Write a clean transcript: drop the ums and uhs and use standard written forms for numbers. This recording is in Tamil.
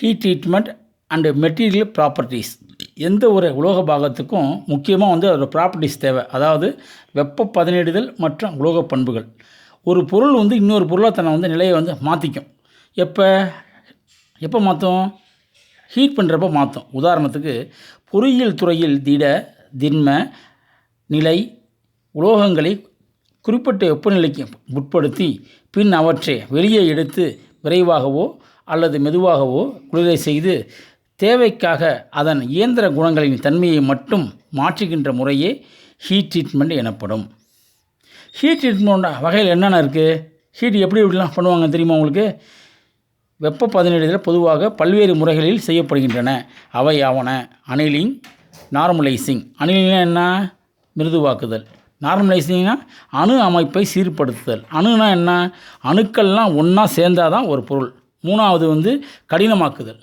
Heat treatment and material properties. எந்த ஒரு உலோக பாகத்துக்கும் முக்கியமாக அதோட ப்ராப்பர்ட்டிஸ் தேவை. அதாவது வெப்ப பதனிடுதல் மற்றும் உலோக பண்புகள். ஒரு பொருள் இன்னொரு பொருளாக தன்னை நிலையை மாற்றிக்கும். எப்போ மாற்றும்? ஹீட் பண்ணுறப்ப மாற்றும். உதாரணத்துக்கு பொறியியல் துறையில் திண்ம நிலை உலோகங்களை குறிப்பிட்ட வெப்பநிலைக்கு உட்படுத்தி பின் அவற்றை வெளியே எடுத்து விரைவாகவோ அல்லது மெதுவாகவோ குளிரை செய்து தேவைக்காக அதன் இயந்திர குணங்களின் தன்மையை மட்டும் மாற்றுகின்ற முறையே ஹீட் ட்ரீட்மெண்ட் எனப்படும். ஹீட் ட்ரீட்மெண்ட் வகையில் என்னென்ன இருக்குது? ஹீட் எப்படிலாம் பண்ணுவாங்க தெரியுமா உங்களுக்கு? வெப்ப பதனிடுதல் பொதுவாக பல்வேறு முறைகளில் செய்யப்படுகின்றன. அவை ஆவன: அனலிங், நார்மலைசிங். அனலிங்னா என்ன? மிருதுவாக்குதல். நார்மலைசிங்னா அணு அமைப்பை சீர்படுத்துதல். அணுனா என்ன? அணுக்கள்லாம் ஒன்றா சேர்ந்தாதான் ஒரு பொருள். மூணாவது கடினமாக்குதல்.